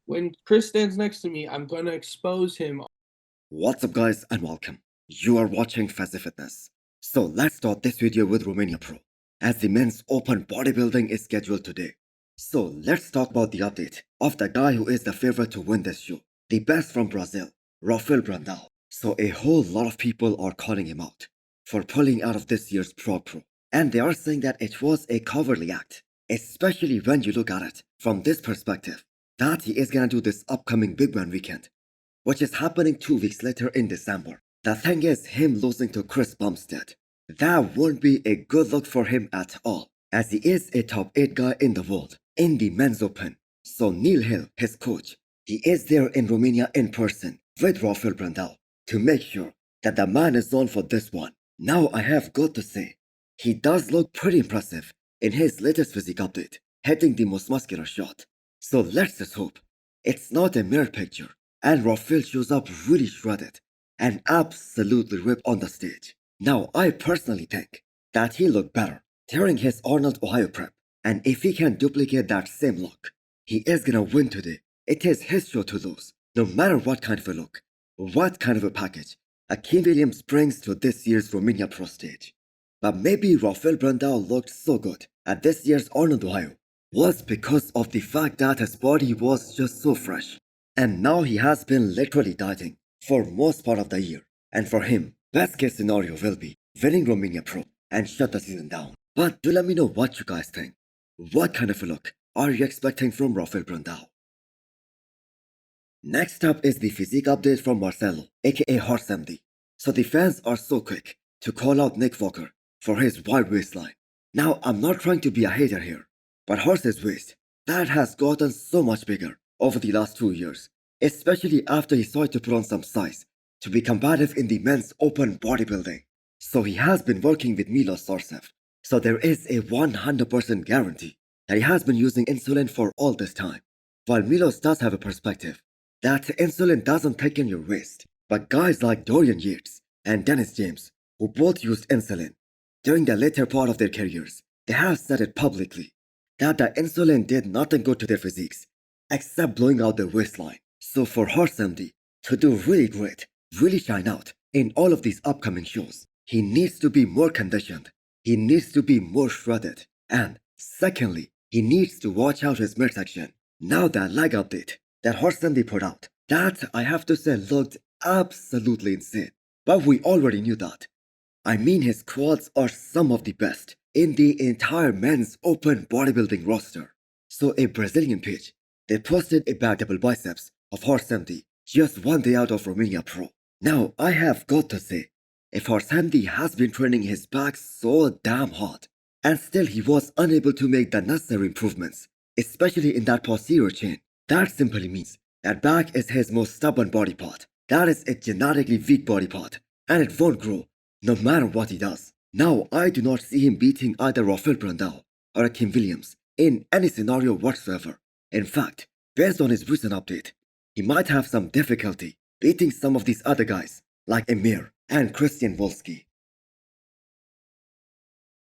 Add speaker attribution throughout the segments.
Speaker 1: When Chris stands next to me, I'm gonna expose him.
Speaker 2: What's up guys and welcome. You are watching Fazi Fitness. So let's start this video with Romania Pro, as the men's open bodybuilding is scheduled today. So let's talk about the update of the guy who is the favorite to win this show, the best from Brazil, Rafael. So a whole lot of people are calling him out for pulling out of this year's Pro, and they are saying that it was a cowardly act, especially when you look at it from this perspective, that he is gonna do this upcoming Big Man weekend, which is happening 2 weeks later in December. The thing is, him losing to Chris Bumstead, that won't be a good look for him at all, as he is a top 8 guy in the world in the men's open. So Neil Hill, his coach, he is there in Romania in person with Rafael to make sure that the man is on for this one. Now I have got to say, he does look pretty impressive in his latest physique update, hitting the most muscular shot. So let's just hope it's not a mirror picture and Rafael shows up really shredded and absolutely ripped on the stage. Now I personally think that he looked better during his Arnold Ohio prep, and if he can duplicate that same look, he is gonna win today. It is his show to lose, no matter what kind of a look, what kind of a package Akeem Williams brings to this year's Romania Pro stage. But maybe Rafael looked so good at this year's Arnold Ohio was because of the fact that his body was just so fresh. And now he has been literally dieting for most part of the year. And for him, best case scenario will be winning Romania Pro and shut the season down. But do let me know what you guys think. What kind of a look are you expecting from Rafael? Next up is the physique update from Marcelo, aka Horse MD. So the fans are so quick to call out Nick Walker for his wide waistline. Now I'm not trying to be a hater here, but Horse's waist, that has gotten so much bigger over the last 2 years, especially after he started to put on some size to be combative in the men's open bodybuilding. So he has been working with Milos Sarcev, so there is a 100% guarantee that he has been using insulin for all this time. While Milos does have a perspective that insulin doesn't thicken your waist, but guys like Dorian Yates and Dennis James, who both used insulin during the later part of their careers, they have said it publicly that the insulin did nothing good to their physiques except blowing out their waistline. So for Horse MD to do really great, really shine out in all of these upcoming shows, he needs to be more conditioned, he needs to be more shredded, and secondly, he needs to watch out his midsection. Now that leg update that Horse MD put out, that I have to say looked absolutely insane, but we already knew that. I mean, his quads are some of the best in the entire men's open bodybuilding roster. So a Brazilian page, they posted a back double biceps of Horse MD just 1 day out of Romania Pro. Now I have got to say, if Horse MD has been training his back so damn hard, and still he was unable to make the necessary improvements, especially in that posterior chain, that simply means that back is his most stubborn body part. That is a genetically weak body part, and it won't grow no matter what he does. Now I do not see him beating either Rafael or Akeem Williams in any scenario whatsoever. In fact, based on his recent update, he might have some difficulty beating some of these other guys like Emir and Christian Volsky.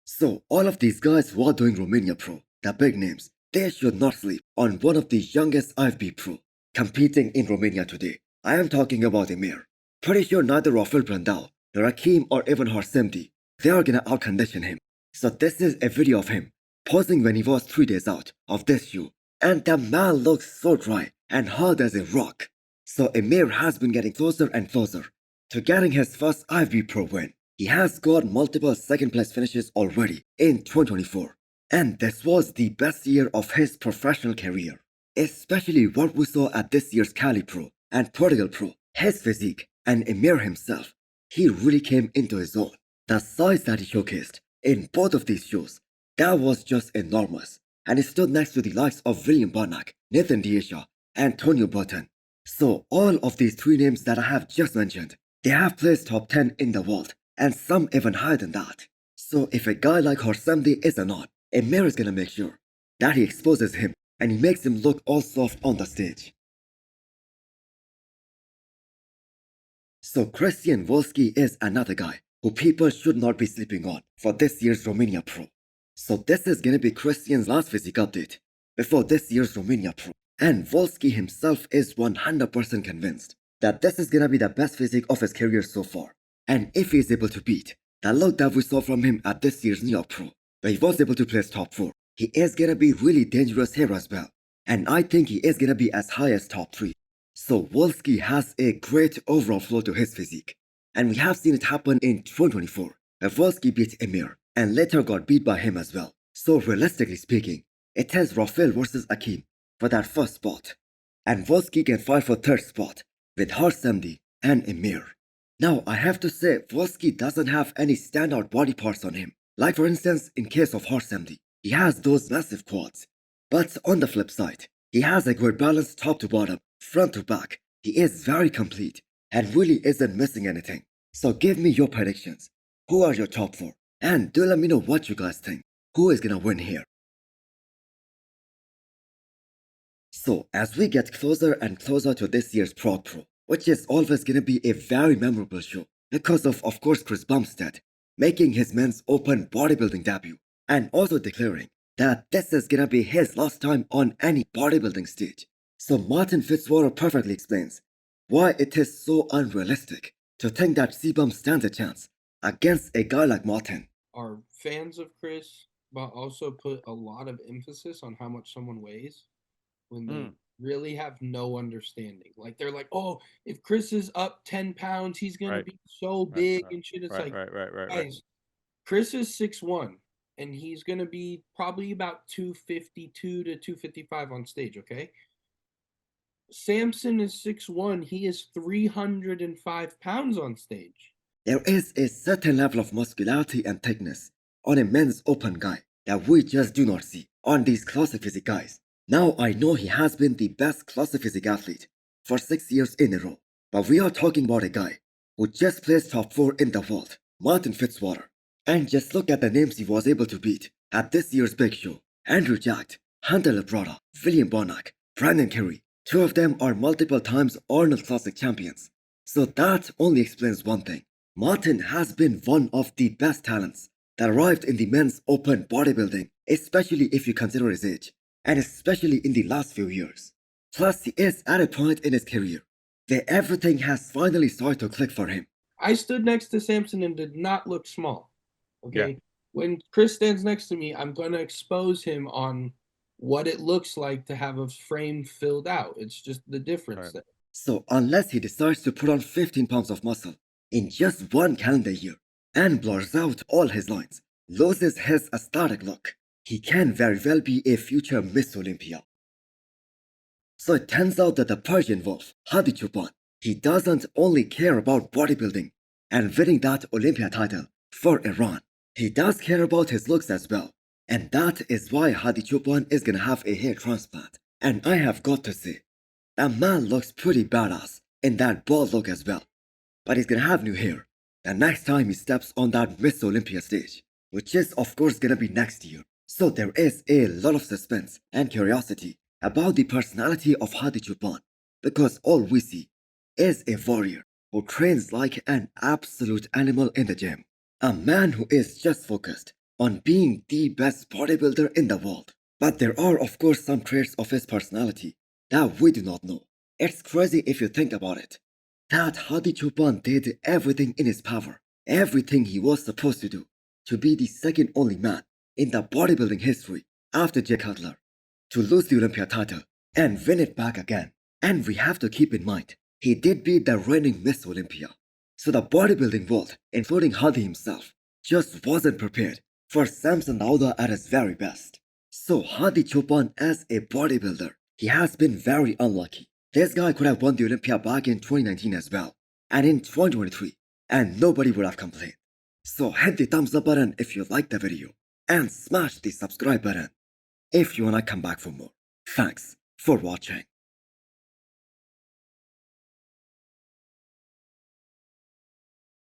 Speaker 2: So all of these guys who are doing Romania Pro, the big names, they should not sleep on one of the youngest IFB Pro competing in Romania today. I am talking about Emir. Pretty sure neither Rafael nor Akeem or even Horse MD, they are gonna outcondition him. So this is a video of him posing when he was 3 days out of this show, and the man looks so dry and hard as a rock. So Emir has been getting closer and closer to getting his first IFB Pro win. He has got multiple second place finishes already in 2024, and this was the best year of his professional career, especially what we saw at this year's Cali Pro and Portugal Pro. His physique and Emir himself, he really came into his own. The size that he showcased in both of these shows, that was just enormous, and he stood next to the likes of William Barnack, Nathan Deisha, and Antonio Burton. So all of these 3 names that I have just mentioned, they have placed top 10 in the world, and some even higher than that. So if a guy like Horse MD is a nod, Emir is gonna make sure that he exposes him and he makes him look all soft on the stage. So Christian Volsky is another guy who people should not be sleeping on for this year's Romania Pro. So this is gonna be Christian's last physique update before this year's Romania Pro. And Volsky himself is 100% convinced that this is gonna be the best physique of his career so far. And if he is able to beat the look that we saw from him at this year's Romania Pro, where he was able to place top 4, he is gonna be really dangerous here as well. And I think he is gonna be as high as top 3. So Volsky has a great overall flow to his physique. And we have seen it happen in 2024, where Volsky beat Emir and later got beat by him as well. So realistically speaking, it is Rafael versus Akim for that first spot. And Volsky can fight for third spot with Harsamdi and Emir. Now I have to say Volsky doesn't have any standout body parts on him. Like for instance in case of Harsamdi, he has those massive quads. But on the flip side, he has a good balance top to bottom, front to back. He is very complete and really isn't missing anything. So give me your predictions. Who are your top 4? And do let me know what you guys think. Who is gonna win here? So as we get closer and closer to this year's Pro, which is always gonna be a very memorable show because of course Chris Bumstead making his men's open bodybuilding debut and also declaring that this is gonna be his last time on any bodybuilding stage. So Martin Fitzwater perfectly explains why it is so unrealistic to think that Cbum stands a chance against a guy like Martin.
Speaker 1: Are fans of Chris, but also put a lot of emphasis on how much someone weighs when they really have no understanding. Like they're like, oh, if Chris is up 10 pounds, he's gonna be so big and shit. It's like, guys, Chris is 6'1", and he's gonna be probably about 252 to 255 on stage, okay? Samson is 6'1", he is 305 pounds on stage.
Speaker 2: There is a certain level of muscularity and thickness on a men's open guy that we just do not see on these classic physique guys. Now I know he has been the best classic physique athlete for 6 years in a row, but we are talking about a guy who just placed top 4 in the world, Martin Fitzwater. And just look at the names he was able to beat at this year's big show. Andrew Jacked, Hunter Labrada, William Bonac, Brandon Curry. 2 of them are multiple times Arnold Classic champions. So that only explains one thing. Martin has been one of the best talents that arrived in the men's open bodybuilding, especially if you consider his age, and especially in the last few years. Plus, he is at a point in his career where everything has finally started to click for him.
Speaker 1: I stood next to Samson and did not look small. Okay?
Speaker 3: Yeah.
Speaker 1: When Chris stands next to me, I'm going to expose him on what it looks like to have a frame filled out. It's just the difference there.
Speaker 2: So unless he decides to put on 15 pounds of muscle in just 1 calendar year and blurs out all his lines, loses his aesthetic look, he can very well be a future Miss Olympia. So it turns out that the Persian wolf, Hadi Chupan, he doesn't only care about bodybuilding and winning that Olympia title for Iran. He does care about his looks as well. And that is why Hadi Chupan is gonna have a hair transplant. And I have got to say, that man looks pretty badass in that bald look as well. But he's gonna have new hair the next time he steps on that Miss Olympia stage, which is of course gonna be next year. So there is a lot of suspense and curiosity about the personality of Hadi Chupan, because all we see is a warrior who trains like an absolute animal in the gym. A man who is just focused on being the best bodybuilder in the world. But there are of course some traits of his personality that we do not know. It's crazy if you think about it, that Hadi Chupan did everything in his power, everything he was supposed to do, to be the second only man in the bodybuilding history after Jay Cutler to lose the Olympia title and win it back again. And we have to keep in mind, he did beat the reigning Miss Olympia. So the bodybuilding world, including Hadi himself, just wasn't prepared for Samson Dauda at his very best. So Hadi Chupan as a bodybuilder, he has been very unlucky. This guy could have won the Olympia back in 2019 as well, and in 2023, and nobody would have complained. So hit the thumbs up button if you liked the video, and smash the subscribe button if you wanna come back for more. Thanks for watching.